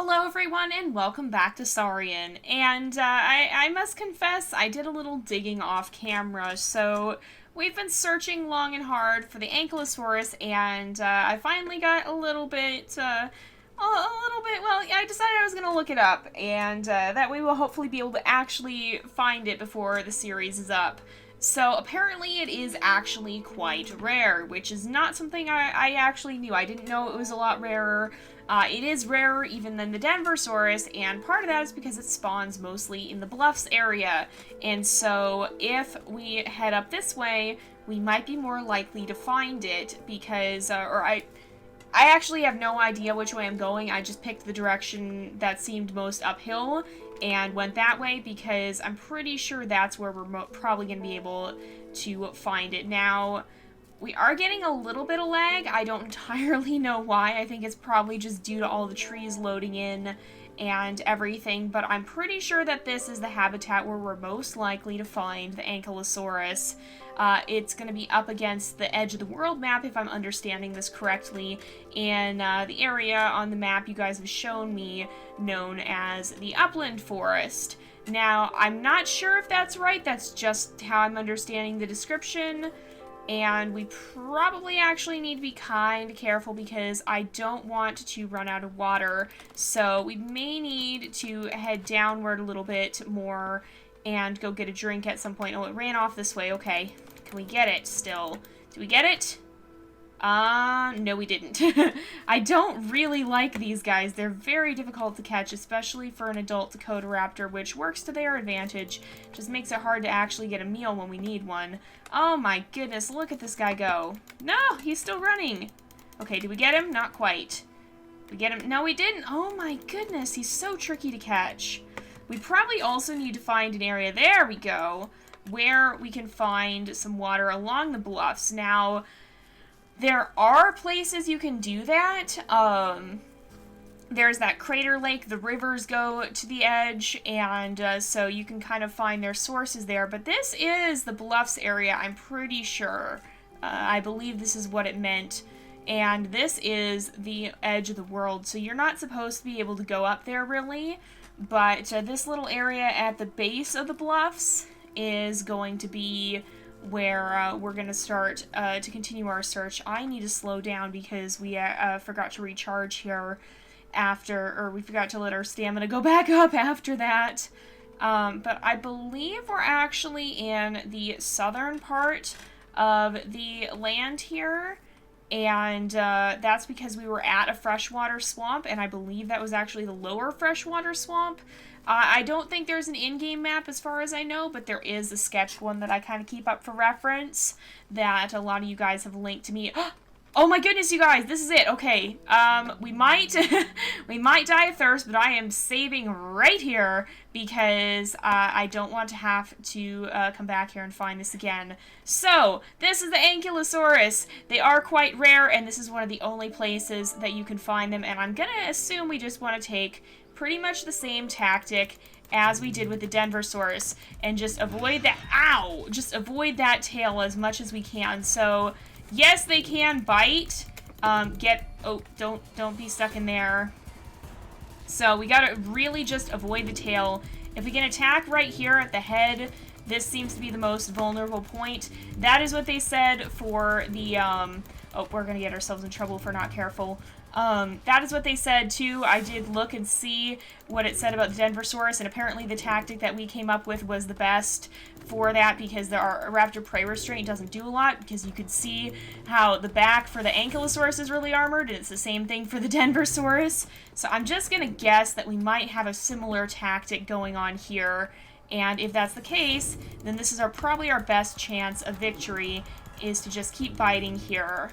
Hello everyone and welcome back to Saurian, and I must confess I did a little digging off camera, so we've been searching long and hard for the Ankylosaurus, and I finally got a little bit, well, yeah, I decided I was going to look it up, and that way we'll hopefully be able to actually find it before the series is up. So apparently it is actually quite rare, which is not something I actually knew. I didn't know it was a lot rarer. It is rarer even than the Denversaurus, and part of that is because it spawns mostly in the Bluffs area. And so if we head up this way, we might be more likely to find it because, I actually have no idea which way I'm going. I just picked the direction that seemed most uphill and went that way because I'm pretty sure that's where we're probably going to be able to find it. Now, we are getting a little bit of lag. I don't entirely know why. I think it's probably just due to all the trees loading in and everything, but I'm pretty sure that this is the habitat where we're most likely to find the Ankylosaurus. It's going to be up against the edge of the world map, if I'm understanding this correctly, in the area on the map you guys have shown me known as the Upland Forest. Now, I'm not sure if that's right. That's just how I'm understanding the description. And we probably actually need to be kind of careful because I don't want to run out of water. So we may need to head downward a little bit more and go get a drink at some point. Oh, it ran off this way. Okay. Can we get it still? Do we get it? No we didn't. I don't really like these guys. They're very difficult to catch, especially for an adult Dakota Raptor, which works to their advantage. Just makes it hard to actually get a meal when we need one. Oh my goodness, look at this guy go. No, he's still running. Okay, did we get him? Not quite. Did we get him? No, we didn't. Oh my goodness, he's so tricky to catch. We probably also need to find an area, there we go, where we can find some water along the bluffs. Now, there are places you can do that. There's that crater lake, the rivers go to the edge, and so you can kind of find their sources there. But this is the Bluffs area, I'm pretty sure. I believe this is what it meant. And this is the edge of the world, so you're not supposed to be able to go up there, really. But this little area at the base of the Bluffs is going to be where we're going to start to continue our search. I need to slow down because we forgot to recharge here or we forgot to let our stamina go back up after that. But I believe we're actually in the southern part of the land here, and that's because we were at a freshwater swamp, and I believe that was actually the lower freshwater swamp. I don't think there's an in-game map as far as I know, but there is a sketched one that I kind of keep up for reference that a lot of you guys have linked to me. Oh my goodness, you guys, this is it. Okay, we might we might die of thirst, but I am saving right here because I don't want to have to come back here and find this again. So, this is the Ankylosaurus. They are quite rare, and this is one of the only places that you can find them, and I'm gonna assume we just want to take pretty much the same tactic as we did with the Denversaurus and just avoid that, just avoid that tail as much as we can. So, yes, they can bite. Don't be stuck in there. So, we gotta really just avoid the tail. If we can attack right here at the head, this seems to be the most vulnerable point. That is what they said for the, oh, we're gonna get ourselves in trouble if we're not careful. That is what they said, too. I did look and see what it said about the Denversaurus, and apparently the tactic that we came up with was the best for that because our Raptor Prey Restraint doesn't do a lot, because you could see how the back for the Ankylosaurus is really armored, and it's the same thing for the Denversaurus. So I'm just going to guess that we might have a similar tactic going on here, and if that's the case, then this is probably our best chance of victory, is to just keep biting here.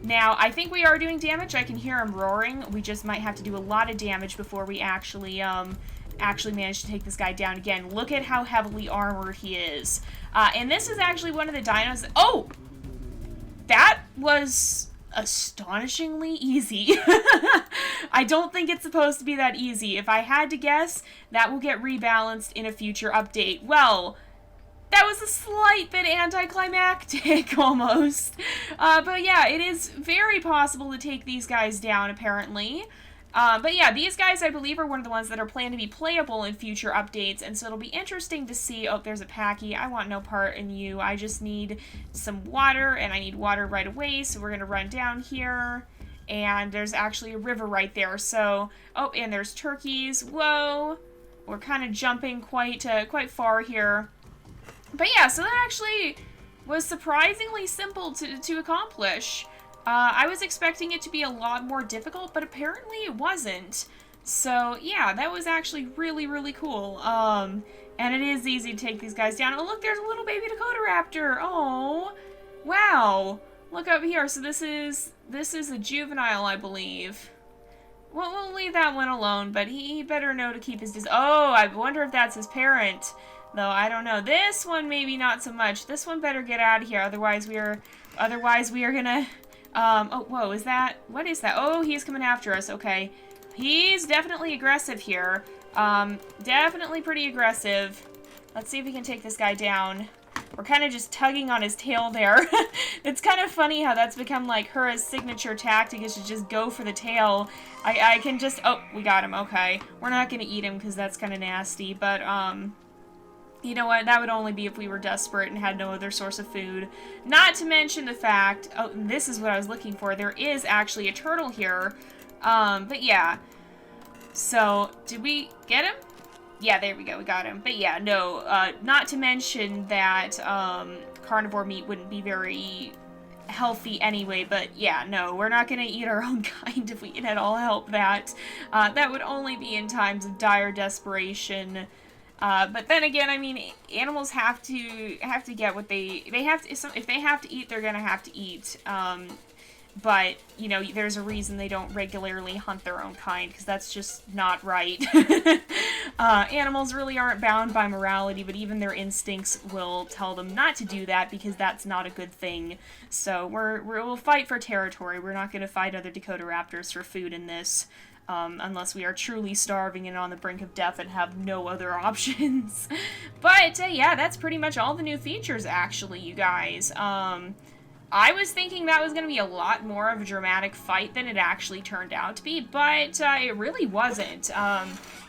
Now, I think we are doing damage. I can hear him roaring. We just might have to do a lot of damage before we actually manage to take this guy down again. Look at how heavily armored he is. And this is actually one of the dinos that... Oh! That was astonishingly easy. I don't think it's supposed to be that easy. If I had to guess, that will get rebalanced in a future update. Well, that was a slight bit anticlimactic, almost. But yeah, it is very possible to take these guys down, apparently. But yeah, these guys, I believe, are one of the ones that are planned to be playable in future updates, and so it'll be interesting to see. Oh, there's a Packy. I want no part in you. I just need some water, and I need water right away, so we're going to run down here, and there's actually a river right there, so... Oh, and there's turkeys. Whoa! We're kind of jumping quite far here. But yeah, so that actually was surprisingly simple to accomplish. I was expecting it to be a lot more difficult, but apparently it wasn't. So, yeah, that was actually really, really cool. And it is easy to take these guys down. Oh, look, there's a little baby Dakota Raptor. Oh, wow. Look up here. So this is a juvenile, I believe. Well, we'll leave that one alone, but he better know to keep his Oh, I wonder if that's his parent. Though, I don't know. This one, maybe not so much. This one better get out of here, otherwise we are gonna... oh, whoa, is that... What is that? Oh, he's coming after us, okay. He's definitely aggressive here. Definitely pretty aggressive. Let's see if we can take this guy down. We're kind of just tugging on his tail there. It's kind of funny how that's become, like, Hyrra's signature tactic is to just go for the tail. I can just... Oh, we got him, okay. We're not gonna eat him because that's kind of nasty, but, you know what, that would only be if we were desperate and had no other source of food. Not to mention the fact, oh, this is what I was looking for, there is actually a turtle here. But yeah. So, did we get him? Yeah, there we go, we got him. But yeah, no, not to mention that, carnivore meat wouldn't be very healthy anyway, but yeah, no, we're not gonna eat our own kind if we can at all help that. That would only be in times of dire desperation. But then again, I mean, animals have to get what they have to, if they have to eat, they're gonna have to eat. But, you know, there's a reason they don't regularly hunt their own kind, because that's just not right. Animals really aren't bound by morality, but even their instincts will tell them not to do that, because that's not a good thing. So we'll fight for territory. We're not gonna fight other Dakota Raptors for food in this. Unless we are truly starving and on the brink of death and have no other options. But, yeah, that's pretty much all the new features, actually, you guys. I was thinking that was going to be a lot more of a dramatic fight than it actually turned out to be, but it really wasn't.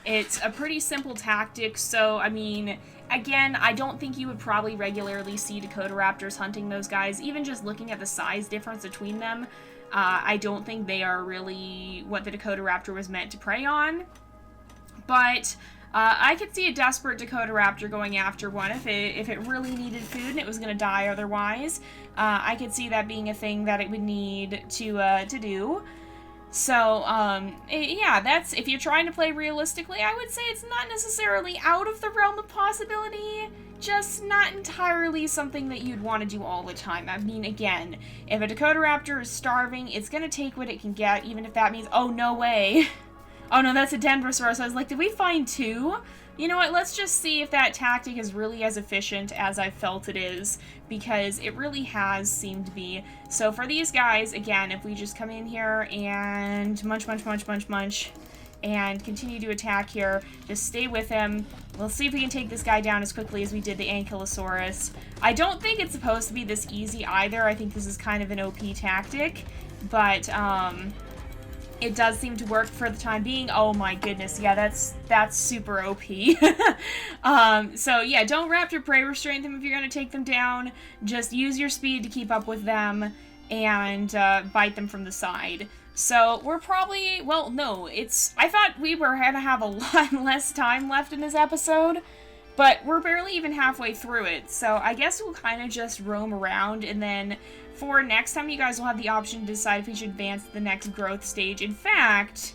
It's a pretty simple tactic, so, I mean... Again, I don't think you would probably regularly see Dakota Raptors hunting those guys, even just looking at the size difference between them. I don't think they are really what the Dakota Raptor was meant to prey on. But I could see a desperate Dakota Raptor going after one if it really needed food and it was going to die otherwise. I could see that being a thing that it would need to do. So, yeah, that's, if you're trying to play realistically, I would say it's not necessarily out of the realm of possibility, just not entirely something that you'd want to do all the time. I mean, again, if a Dakota Raptor is starving, it's gonna take what it can get, even if that means, oh, no way. Oh, no, that's a Denverosaurus. I was like, did we find two? You know what, let's just see if that tactic is really as efficient as I felt it is, because it really has seemed to be. So for these guys, again, if we just come in here and munch, munch, munch, munch, munch, and continue to attack here, just stay with him. We'll see if we can take this guy down as quickly as we did the Ankylosaurus. I don't think it's supposed to be this easy either. I think this is kind of an OP tactic, but, it does seem to work for the time being. Oh my goodness, yeah, that's super OP. So yeah, don't raptor prey restrain them if you're gonna take them down. Just use your speed to keep up with them and bite them from the side. So we're probably, well, no, I thought we were gonna have a lot less time left in this episode, but we're barely even halfway through it. So I guess we'll kind of just roam around, and then for next time, you guys will have the option to decide if we should advance to the next growth stage. In fact,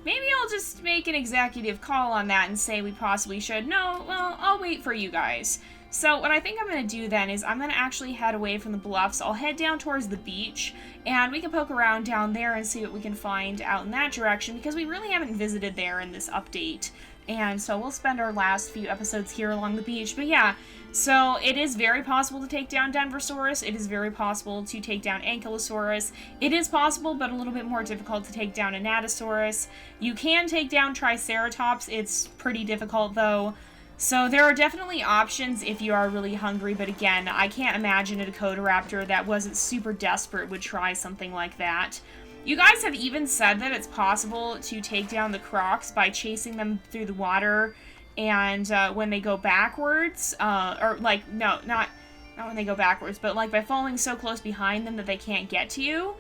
maybe I'll just make an executive call on that and say we possibly should. No, well, I'll wait for you guys. So what I think I'm going to do then is I'm going to actually head away from the bluffs. I'll head down towards the beach, and we can poke around down there and see what we can find out in that direction, because we really haven't visited there in this update. And so we'll spend our last few episodes here along the beach. But yeah, so it is very possible to take down Denverosaurus. It is very possible to take down Ankylosaurus. It is possible, but a little bit more difficult to take down Anatosaurus. You can take down Triceratops. It's pretty difficult, though. So there are definitely options if you are really hungry. But again, I can't imagine a Dakota Raptor that wasn't super desperate would try something like that. You guys have even said that it's possible to take down the crocs by chasing them through the water, and when they go backwards, or like, no, not when they go backwards, but like by falling so close behind them that they can't get to you.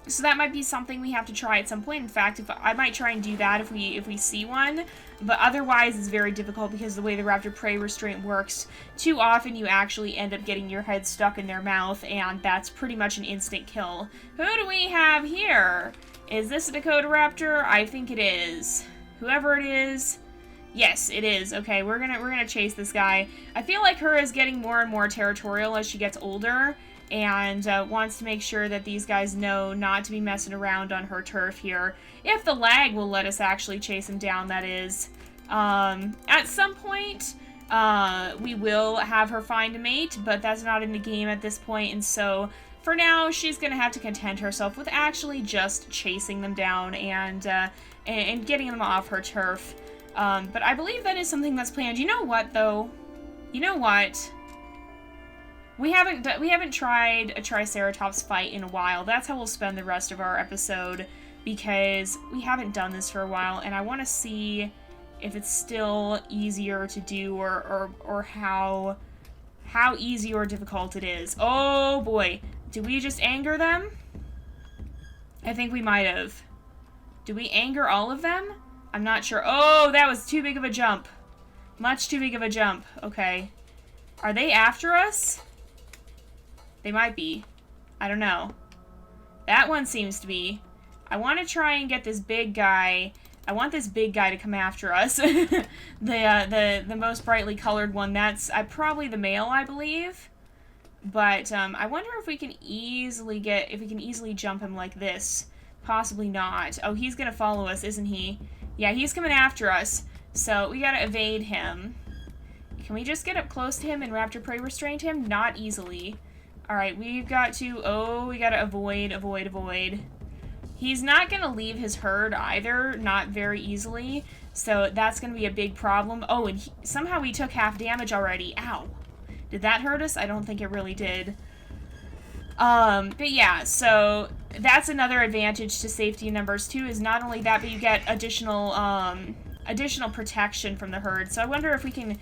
So that might be something we have to try at some point. In fact, I might try and do that if we see one, but otherwise it's very difficult because the way the raptor prey restraint works, too often you actually end up getting your head stuck in their mouth, and that's pretty much an instant kill. Who do we have here? Is this a Dakota Raptor? I think it is. Whoever it is. Yes, it is. Okay, we're gonna chase this guy. I feel like Hyrra is getting more and more territorial as she gets older, and wants to make sure that these guys know not to be messing around on her turf here. If the lag will let us actually chase him down, that is. At some point, we will have her find a mate, but that's not in the game at this point, and so for now, she's gonna have to content herself with actually just chasing them down and getting them off her turf. But I believe that is something that's planned. You know what, though? You know what? We haven't tried a Triceratops fight in a while. That's how we'll spend the rest of our episode, because we haven't done this for a while, and I want to see if it's still easier to do, or how easy or difficult it is. Oh boy, did we just anger them? I think we might have. Did we anger all of them? I'm not sure. Oh, that was too big of a jump. Much too big of a jump. Okay. Are they after us? They might be. I don't know. That one seems to be. I want to try and get this big guy. I want this big guy to come after us. the most brightly colored one. That's probably the male, I believe. But I wonder if we can easily jump him like this. Possibly not. Oh, he's gonna follow us, isn't he? Yeah, he's coming after us. So we gotta evade him. Can we just get up close to him and raptor prey restrain him? Not easily. Alright, we've got to... Oh, we gotta avoid. He's not gonna leave his herd either, not very easily, so that's gonna be a big problem. Oh, and somehow we took half damage already. Ow. Did that hurt us? I don't think it really did. But yeah, so that's another advantage to safety in numbers too, is not only that, but you get additional protection from the herd. So I wonder if we can,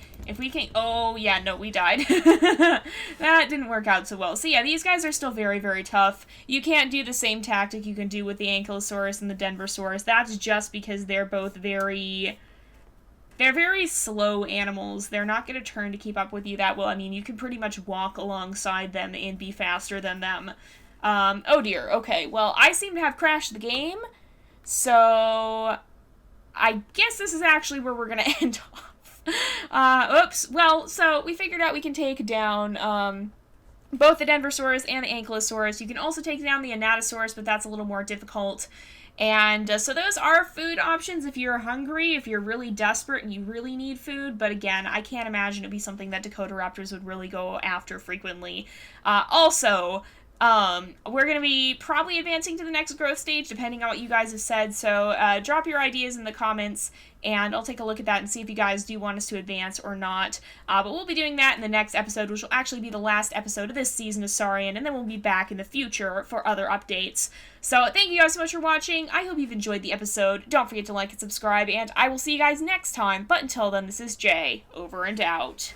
oh yeah, no, we died. That didn't work out so well. So yeah, these guys are still very, very tough. You can't do the same tactic you can do with the Ankylosaurus and the Denversaurus. That's just because they're both very slow animals. They're not going to turn to keep up with you that well. I mean, you can pretty much walk alongside them and be faster than them. Oh dear, okay, well, I seem to have crashed the game, so I guess this is actually where we're going to end off. Oops. Well, so we figured out we can take down both the Denversaurus and the Ankylosaurus. You can also take down the Anatosaurus, but that's a little more difficult. And so those are food options if you're hungry, if you're really desperate and you really need food. But again, I can't imagine it'd be something that Dakota Raptors would really go after frequently. Also, we're going to be probably advancing to the next growth stage, depending on what you guys have said. So drop your ideas in the comments, and I'll take a look at that and see if you guys do want us to advance or not. But we'll be doing that in the next episode, which will actually be the last episode of this season of Saurian, and then we'll be back in the future for other updates. So thank you guys so much for watching. I hope you've enjoyed the episode. Don't forget to like and subscribe, and I will see you guys next time. But until then, this is Jay, over and out.